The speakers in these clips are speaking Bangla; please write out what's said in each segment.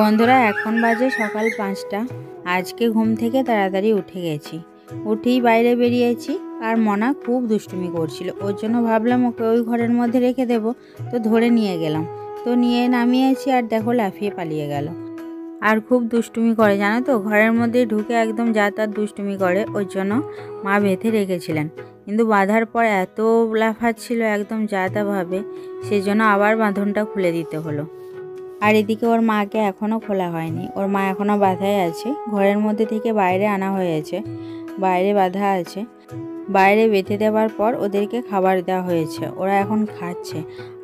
বন্ধুরা এখন বাজে সকাল ৫টা। আজকে ঘুম থেকে তাড়াতাড়ি উঠে গেছি। উঠেই বাইরে বেরিয়েছি আর মনা খুব দুষ্টুমি করছিল। ওর জন্য ভাবলাম ওকে ওই ঘরের মধ্যে রেখে দেবো, তো ধরে নিয়ে গেলাম। তো নিয়ে নামিয়েছি আর দেখো লাফিয়ে পালিয়ে গেল। আর খুব দুষ্টুমি করে জানো তো, ঘরের মধ্যে ঢুকে একদম যা তার দুষ্টুমি করে। ওর জন্য মা বেঁধে রেখেছিলেন, কিন্তু বাঁধার পর এত লাফাচ্ছিল একদম যা তা ভাবে, সেই জন্য আবার বাঁধনটা খুলে দিতে হলো। আর এদিকে ওর মাকে এখনও খোলা হয়নি, ওর মা এখনও বাঁধাই আছে। ঘরের মধ্যে থেকে বাইরে আনা হয়েছে, বাইরে বাঁধা আছে। বাইরে বেঁধে দেওয়ার পর ওদেরকে খাবার দেওয়া হয়েছে, ওরা এখন খাচ্ছে।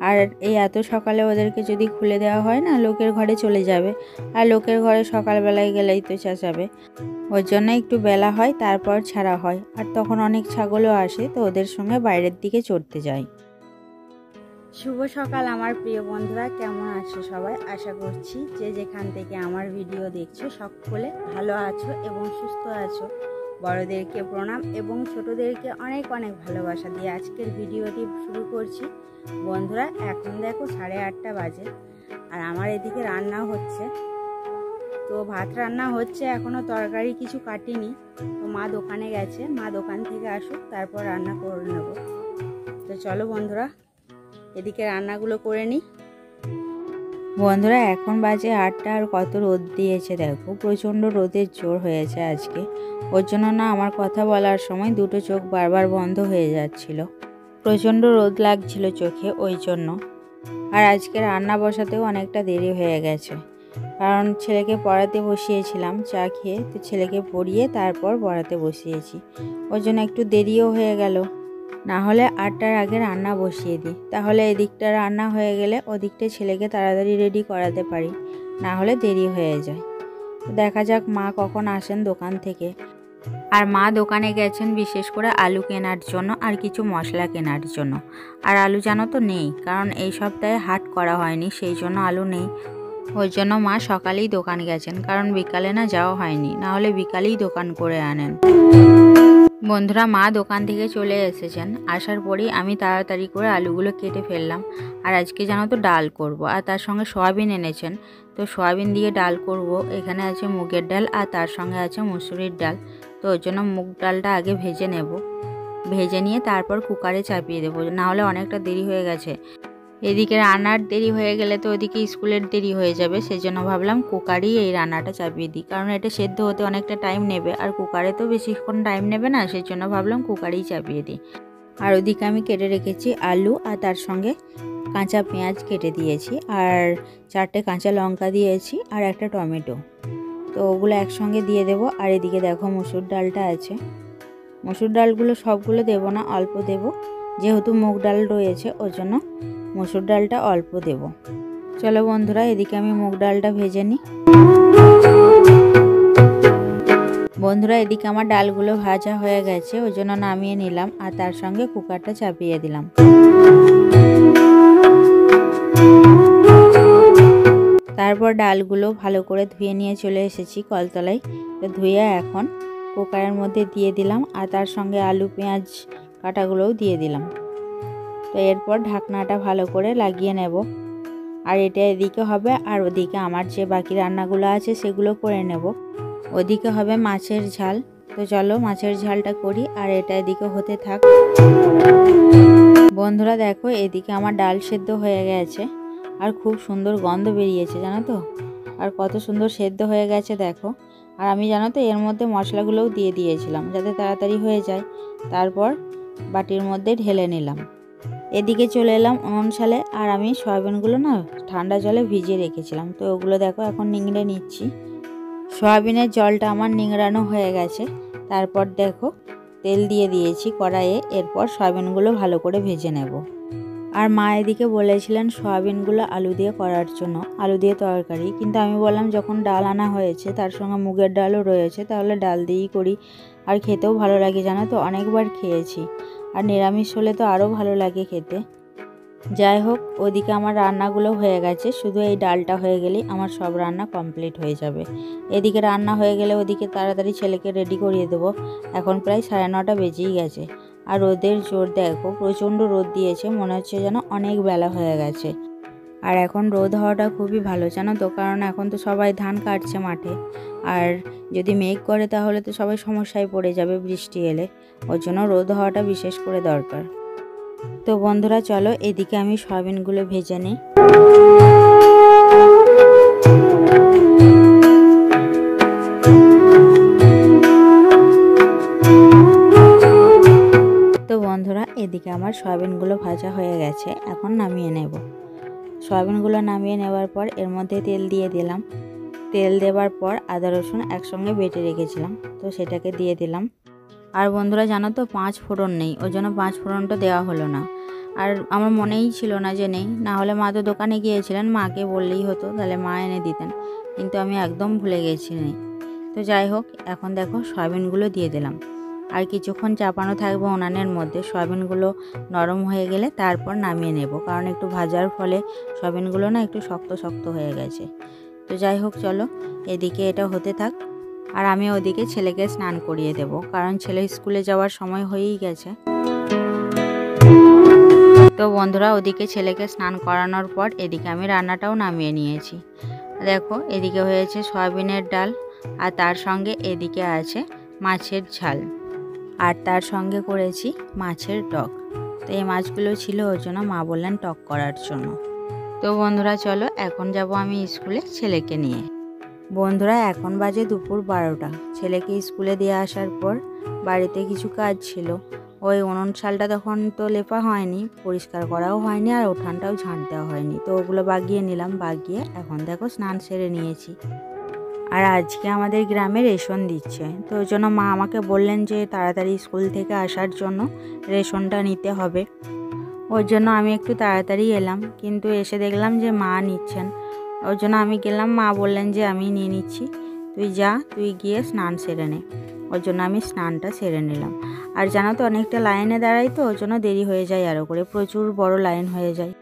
আর এই এত সকালে ওদেরকে যদি খুলে দেওয়া হয় না, লোকের ঘরে চলে যাবে, আর লোকের ঘরে সকালবেলায় গেলেই তো চেঁচাবে। ওর জন্য একটু বেলা হয়, তারপর ছাড়া হয়। আর তখন অনেক ছাগলও আসে, তো ওদের সঙ্গে বাইরের দিকে চড়তে যায়। শুভ সকাল আমার প্রিয় বন্ধুরা, কেমন আছো সবাই? আশা করছি যে যেখান থেকে আমার ভিডিও দেখছো সকলে ভালো আছো এবং সুস্থ আছো। বড়দেরকে প্রণাম এবং ছোটদেরকে অনেক অনেক ভালোবাসা দিয়ে আজকের ভিডিওটি শুরু করছি। বন্ধুরা এখন দেখো 8:30 বাজে, আর আমার এদিকে রান্না হচ্ছে। তো ভাত রান্না হচ্ছে, এখনও তরকারি কিছু কাটিনি। তো মা দোকানে গেছে, মা দোকান থেকে আসুক তারপর রান্না করে নেব। তো চলো বন্ধুরা এদিকে রান্নাগুলো করে নিই। বন্ধুরা এখন বাজে 8টা, আর কত রোদ দিয়েছে দেখো, প্রচণ্ড রোদের জোর হয়েছে আজকে। ওর জন্য না আমার কথা বলার সময় দুটো চোখ বারবার বন্ধ হয়ে যাচ্ছিল, প্রচণ্ড রোদ লাগছিল চোখে, ওই জন্য। আর আজকে রান্না বসাতেও অনেকটা দেরি হয়ে গেছে, কারণ ছেলেকে পড়াতে বসিয়েছিলাম চা খেয়ে। তো ছেলেকে পড়িয়ে তারপর পড়াতে বসিয়েছি, ওর জন্য একটু দেরিও হয়ে গেল। না হলে 8টার আগে রান্না বসিয়ে দিই, তাহলে এদিকটা রান্না হয়ে গেলে ওদিকটা ছেলেকে তাড়াতাড়ি রেডি করাতে পারি, না হলে দেরি হয়ে যায়। দেখা যাক মা কখন আসেন দোকান থেকে। আর মা দোকানে গেছেন বিশেষ করে আলু কেনার জন্য আর কিছু মশলা কেনার জন্য। আর আলু জানো তো নেই, কারণ এই সপ্তাহে হাট করা হয়নি, সেই জন্য আলু নেই। ওই জন্য মা সকালেই দোকান গেছেন, কারণ বিকালে না যাওয়া হয়নি, না হলে বিকালেই দোকান করে আনেন। বন্ধুরা মা দোকান থেকে চলে এসেছেন, আসার পরেই আমি তাড়াতাড়ি করে আলুগুলো কেটে ফেললাম। আর আজকে জানো তো ডাল করব, আর তার সঙ্গে সয়াবিন এনেছেন, তো সয়াবিন দিয়ে ডাল করব। এখানে আছে মুগের ডাল আর তার সঙ্গে আছে মুসুরির ডাল। তো ওর জন্য মুগ ডালটা আগে ভেজে নেব, ভেজে নিয়ে তারপর কুকারে চাপিয়ে দেবো, না হলে অনেকটা দেরি হয়ে গেছে। এদিকে রান্নার দেরি হয়ে গেলে তো ওদিকে স্কুলের দেরি হয়ে যাবে, সেই জন্য ভাবলাম কুকারেই এই রান্নাটা চাপিয়ে দিই, কারণ এটা সেদ্ধ হতে অনেকটা টাইম নেবে, আর কুকারে তো বেশিক্ষণ টাইম নেবে না, সেই জন্য ভাবলাম কুকারেই চাপিয়ে দিই। আর ওদিকে আমি কেটে রেখেছি আলু, আর তার সঙ্গে কাঁচা পেঁয়াজ কেটে দিয়েছি, আর 4টে কাঁচা লঙ্কা দিয়েছি, আর একটা টমেটো। তো ওগুলো একসঙ্গে দিয়ে দেবো। আর এদিকে দেখো মুসুর ডালটা আছে, মুসুর ডালগুলো সবগুলো দেব না, অল্প দেব, যেহেতু মুগ ডাল রয়েছে ওর জন্য মসুর ডালটা অল্প দেব। চলো বন্ধুরা এদিকে আমি মুগ ডালটা ভেজে নিই। বন্ধুরা এদিকে আমার ডালগুলো ভাজা হয়ে গেছে, ওই জন্য নামিয়ে নিলাম, আর তার সঙ্গে কুকারটা চাপিয়ে দিলাম। তারপর ডালগুলো ভালো করে ধুয়ে নিয়ে চলে এসেছি কলতলায়। তো ধুয়ে এখন কুকারের মধ্যে দিয়ে দিলাম, আর তার সঙ্গে আলু পেঁয়াজ কাটাগুলোও দিয়ে দিলাম। তো এরপর ঢাকনাটা ভালো করে লাগিয়ে নেব। আর এটা এদিকে হবে, আর ওদিকে আমার যে বাকি রান্নাগুলো আছে সেগুলো করে নেব। ওদিকে হবে মাছের ঝাল, তো চলো মাছের ঝালটা করি, আর এটা এদিকে হতে থাক। বন্ধুরা দেখো এদিকে আমার ডাল সেদ্ধ হয়ে গেছে, আর খুব সুন্দর গন্ধ বেরিয়েছে জানো তো, আর কত সুন্দর সেদ্ধ হয়ে গেছে দেখো। আর আমি জানো তো এর মধ্যে মশলাগুলোও দিয়ে দিয়েছিলাম যাতে তাড়াতাড়ি হয়ে যায়। তারপর বাটির মধ্যে ঢেলে নিলাম। এদিকে চলে এলাম উনুন শালে, আর আমি সয়াবিনগুলো না ঠান্ডা জলে ভিজিয়ে রেখেছিলাম, তো ওগুলো দেখো এখন নিংড়ে নিচ্ছি। সয়াবিনের জলটা আমার নিংড়ানো হয়ে গেছে। তারপর দেখো তেল দিয়ে দিয়েছি কড়াইয়ে, এরপর সয়াবিনগুলো ভালো করে ভেজে নেব। আর মা এদিকে বলেছিলেন সয়াবিনগুলো আলু দিয়ে করার জন্য, আলু দিয়ে তরকারি, কিন্তু আমি বললাম যখন ডাল আনা হয়েছে তার সঙ্গে মুগের ডালও রয়েছে, তাহলে ডাল দিয়েই করি। আর খেতেও ভালো লাগে জানো তো, অনেকবার খেয়েছি। আর নিরামিষ হলে তো আরও ভালো লাগে খেতে। যাই হোক ওদিকে আমার রান্নাগুলো হয়ে গেছে, শুধু এই ডালটা হয়ে গেলেই আমার সব রান্না কমপ্লিট হয়ে যাবে। এদিকে রান্না হয়ে গেলে ওদিকে তাড়াতাড়ি ছেলেকে রেডি করিয়ে দেবো। এখন প্রায় 9:30 বেজেই গেছে, আর রোদের জোর দেখো, প্রচণ্ড রোদ দিয়েছে, মনে হচ্ছে যেন অনেক বেলা হয়ে গেছে। আর এখন রোদ হওয়াটা খুবই ভালো, জানো তো, কারণ এখন তো সবাই ধান কাটছে মাঠে। আর যদি মেঘ করে তাহলে তো সবাই সমস্যায় পড়ে যাবে বৃষ্টি এলে। ওর জন্য রোদ হওয়াটা বিশেষ করে দরকার। তো বন্ধুরা চলো, এদিকে আমি সয়াবিনগুলো ভেজে নিই। তো বন্ধুরা এদিকে আমার সয়াবিনগুলো ভাজা হয়ে গেছে, এখন নামিয়ে নেব। সয়াবিনগুলো নামিয়ে নেওয়ার পর এর মধ্যে তেল দিয়ে দিলাম। তেল দেওয়ার পর আদা রসুন একসঙ্গে বেটে রেখেছিলাম, তো সেটাকে দিয়ে দিলাম। আর বন্ধুরা জানো তো, 5 ফোড়ন নেই, ওই জন্য 5 ফোড়নটা দেওয়া হলো না। আর আমার মনেই ছিল না যে নেই, না হলে মা তো দোকানে গিয়েছিলেন, মাকে বললেই হতো, তাহলে মা এনে দিতেন। কিন্তু আমি একদম ভুলে গেছি নেই। তো যাই হোক, এখন দেখো সয়াবিনগুলো দিয়ে দিলাম। আর কিছুক্ষণ চাপানো থাকবে উনানের মধ্যে। সয়াবিনগুলো নরম হয়ে গেলে তারপর নামিয়ে নেব, কারণ একটু ভাজার ফলে সয়াবিনগুলো না একটু শক্ত শক্ত হয়ে গেছে। তো যাই হোক চলো, এদিকে এটা হতে থাক। আর আমি ওদিকে ছেলেকে স্নান করিয়ে দেব, কারণ ছেলে স্কুলে যাওয়ার সময় হয়েই গেছে। তো বন্ধুরা ওদিকে ছেলেকে স্নান করানোর পর এদিকে আমি রান্নাটাও নামিয়ে নিয়েছি। দেখো এদিকে হয়েছে সয়াবিনের ডাল, আর তার সঙ্গে এদিকে আছে মাছের ঝাল, আর তার সঙ্গে করেছি মাছের টক। তো এই মাছগুলো ছিল, ওর জন্য মা বললেন টক করার জন্য। তো বন্ধুরা চলো, এখন যাব আমি স্কুলে ছেলেকে নিয়ে। বন্ধুরা এখন বাজে দুপুর 12টা। ছেলেকে স্কুলে দিয়ে আসার পর বাড়িতে কিছু কাজ ছিল। ওই উনুন শালটা তখন তো লেপা হয়নি, পরিষ্কার করাও হয়নি, আর উঠানটাও ঝাঁট দেওয়া হয়নি। তো ওগুলো বাগিয়ে নিলাম, বাগিয়ে এখন দেখো স্নান সেরে নিয়েছি। আর আজকে আমাদের গ্রামে রেশন দিচ্ছে, তো ওই জন্য মা আমাকে বললেন যে তাড়াতাড়ি স্কুল থেকে আসার জন্য রেশনটা নিতে হবে। ওর জন্য আমি একটু তাড়াতাড়ি এলাম, কিন্তু এসে দেখলাম যে মা নিচ্ছেন। ওর জন্য আমি গেলাম, মা বললেন যে আমি নিয়ে নিচ্ছি, তুই যা, তুই গিয়ে স্নান সেরে নে। ওর জন্য আমি স্নানটা সেরে নিলাম। আর জানো তো, অনেকটা লাইনে দাঁড়াই, তো ওর জন্য দেরি হয়ে যায়, আরও করে প্রচুর বড় লাইন হয়ে যায়।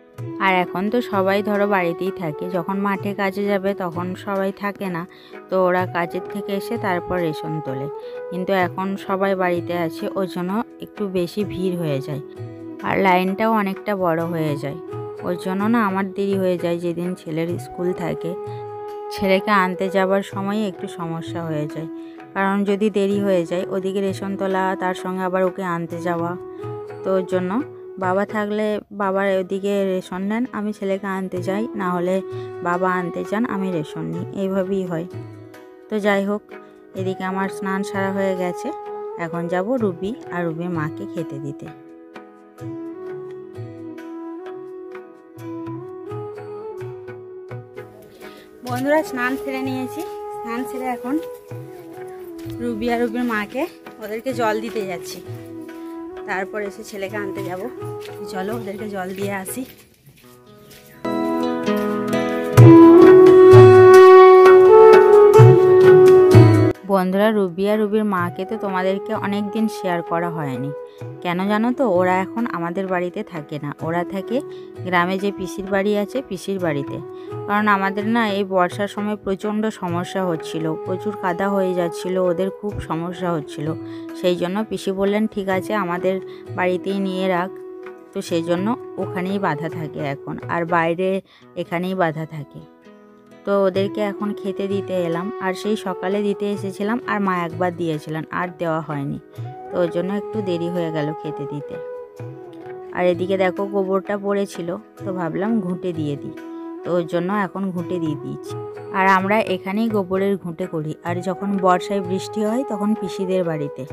আর এখন তো সবাই ধরো বাড়িতেই থাকে, যখন মাঠে কাজে যাবে তখন সবাই থাকে না, তো ওরা কাজের থেকে এসে তারপর রেশন তোলে। কিন্তু এখন সবাই বাড়িতে আছে, ওর জন্য একটু বেশি ভিড় হয়ে যায়, আর লাইনটাও অনেকটা বড় হয়ে যায়। ওর জন্য না আমার দেরি হয়ে যায়। যেদিন ছেলের স্কুল থাকে, ছেলেকে আনতে যাবার সময় একটু সমস্যা হয়ে যায়, কারণ যদি দেরি হয়ে যায় ওদিকে রেশন তোলা, তার সঙ্গে আবার ওকে আনতে যাওয়া। তো ওর জন্য বাবা থাকলে বাবার ওদিকে রেশন নেন, আমি ছেলেকে আনতে যাই, না হলে বাবা আনতে যান, আমি রেশন নিই, এইভাবেই হয়। তো যাই হোক, এদিকে আমার স্নান সারা হয়ে গেছে। এখন যাব রুবি আর রুবির মাকে খেতে দিতে। বন্ধুরা স্নান সেরে নিয়েছি, স্নান সেরে এখন রুবি আর রুবির মাকে ওদেরকে জল দিতে যাচ্ছি, তারপর এসে ছেলেকে আনতে যাব। চলো ওদেরকে জল দিয়ে আসি। বন্ধুরা রুবি আর রুবির মাকে তো তোমাদেরকে অনেক দিন শেয়ার করা হয়নি, কেন জানো তো, ওরা এখন আমাদের বাড়িতে থাকে না, ওরা থাকে গ্রামে যে পিসির বাড়ি আছে, পিসির বাড়িতে। কারণ আমাদের না এই বর্ষার সময় প্রচণ্ড সমস্যা হচ্ছিল, প্রচুর কাদা হয়ে যাচ্ছিল, ওদের খুব সমস্যা হচ্ছিল। সেই জন্য পিসি বললেন ঠিক আছে আমাদের বাড়িতেই নিয়ে রাখ। তো সেই জন্য ওখানেই বাঁধা থাকে এখন, আর বাইরে এখানেই বাঁধা থাকে। তো ওদেরকে এখন খেতে দিতে এলাম, আর সেই সকালে দিতে এসেছিলাম, আর মা একবার দিয়েছিলেন, আর দেওয়া হয়নি, তো ওর জন্য একটু দেরি হয়ে গেল খেতে দিতে। আর এদিকে দেখো গোবরটা পড়েছিল, তো ভাবলাম ঘুঁটে দিয়ে দিই, তো ওর জন্য এখন ঘুঁটে দিয়ে দিয়েছি। আর আমরা এখানেই গোবরের ঘুঁটে করি, আর যখন বর্ষায় বৃষ্টি হয় তখন পিসিদের বাড়িতে।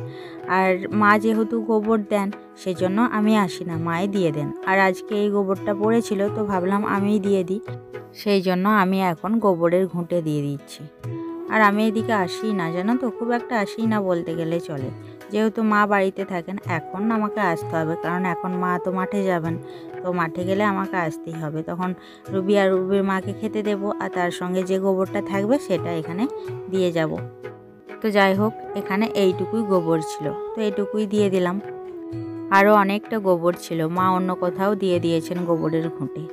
আর মা যেহেতু গোবর দেন, সেজন্য আমি আসি না, মাই দিয়ে দেন। আর আজকে এই গোবরটা পড়েছিল, তো ভাবলাম আমিই দিয়ে দিই, সেই জন্য আমি এখন গোবরের ঘুঁটে দিয়ে দিচ্ছি। আর আমি এদিকে আসি না, জানো তো, খুব একটা আসি না বলতে গেলে চলে, যেহেতু মা বাড়িতে থাকেন। এখন আমাকে আসতে হবে, কারণ এখন মা তো মাঠে যাবেন, তো মাঠে গেলে আমাকে আসতেই হবে। তখন রুবি আর রুবির মাকে খেতে দেব, আর তার সঙ্গে যে গোবরটা থাকবে সেটা এখানে দিয়ে যাব। তো যাই হোক, এখানে এইটুকুই গোবর ছিল, তো এইটুকুই দিয়ে দিলাম। আরও অনেকটা গোবর ছিল, মা অন্য কোথাও দিয়ে দিয়েছেন গোবরের ঘুঁটে।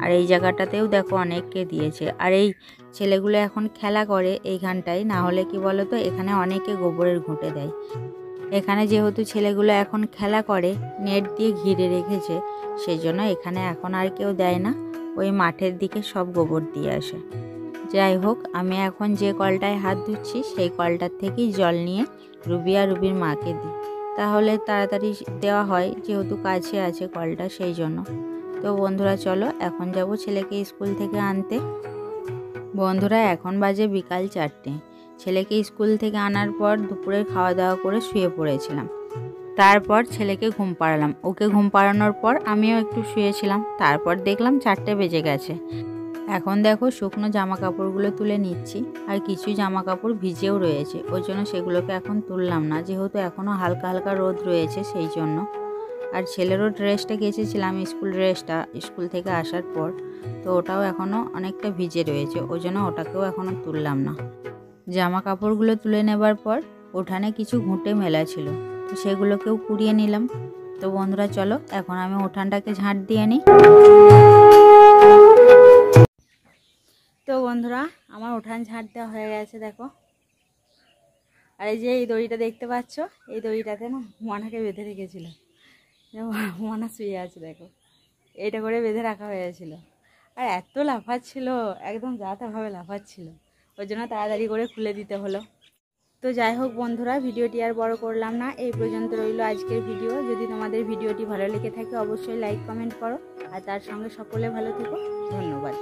আর এই জায়গাটাতেও দেখো অনেককে দিয়েছে। আর এই ছেলেগুলো এখন খেলা করে এইখানটায়, না হলে কি বলো তো, এখানে অনেকে গোবরের ঘুঁটে দেয়। এখানে যেহেতু ছেলেগুলো এখন খেলা করে, নেট দিয়ে ঘিরে রেখেছে, সেই জন্য এখানে এখন আর কেউ দেয় না, ওই মাঠের দিকে সব গোবর দিয়ে আসে। যাই হোক, আমি এখন যে কলটায় হাত ধুচ্ছি সেই কলটার থেকেই জল নিয়ে রুবি আর রুবির মাকে দিই, তাহলে তাড়াতাড়ি দেওয়া হয়, যেহেতু কাছে আছে কলটা সেই জন্য। তো বন্ধুরা চলো, এখন যাব ছেলেকে স্কুল থেকে আনতে। বন্ধুরা এখন বাজে বিকাল 4টে। ছেলেকে স্কুল থেকে আনার পর দুপুরে খাওয়া দাওয়া করে শুয়ে পড়েছিলাম। তারপর ছেলেকে ঘুম পাড়ালাম। ওকে ঘুম পাড়ানোর পর আমিও একটু শুয়েছিলাম। তারপর দেখলাম 4টে বেজে গেছে। এখন দেখো শুকনো জামা কাপড়গুলো তুলে নিচ্ছি, আর কিছু জামা কাপড় ভিজেও রয়েছে, ওই জন্য সেগুলোকে এখন তুললাম না, যেহেতু এখনও হালকা হালকা রোদ রয়েছে সেই জন্য। আর ছেলেরও ড্রেসটা কেচেছিলাম, স্কুল ড্রেসটা স্কুল থেকে আসার পর, তো ওটাও এখনও অনেকটা ভিজে রয়েছে, ওই জন্য ওটাকেও এখনও তুললাম না। জামা কাপড়গুলো তুলে নেবার পর উঠানে কিছু ঘুঁটে মেলা ছিল, তো সেগুলোকেও কুড়িয়ে নিলাম। তো বন্ধুরা চলো, এখন আমি উঠানটাকে ঝাঁট দিয়ে নিই। তো বন্ধুরা আমার উঠান ঝাঁট দেওয়া হয়ে গেছে দেখো। আর এই যে এই দড়িটা দেখতে পাচ্ছ, এই দড়িটাতে না মনাকে বেঁধে রেখেছিল। মনা শুয়ে আছে দেখো, এইটা করে বেঁধে রাখা হয়েছিল। আর এত লাফাচ্ছিল, একদম যা তাভাবে লাফাচ্ছিল, ওই জন্য তাড়াতাড়ি করে খুলে দিতে হলো। তো যাই হোক বন্ধুরা, ভিডিওটি আর বড় করলাম না, এই পর্যন্ত রইল আজকের ভিডিও। যদি তোমাদের ভিডিওটি ভালো লেগে থাকে অবশ্যই লাইক কমেন্ট করো, আর তার সঙ্গে সকলে ভালো থেকো। ধন্যবাদ।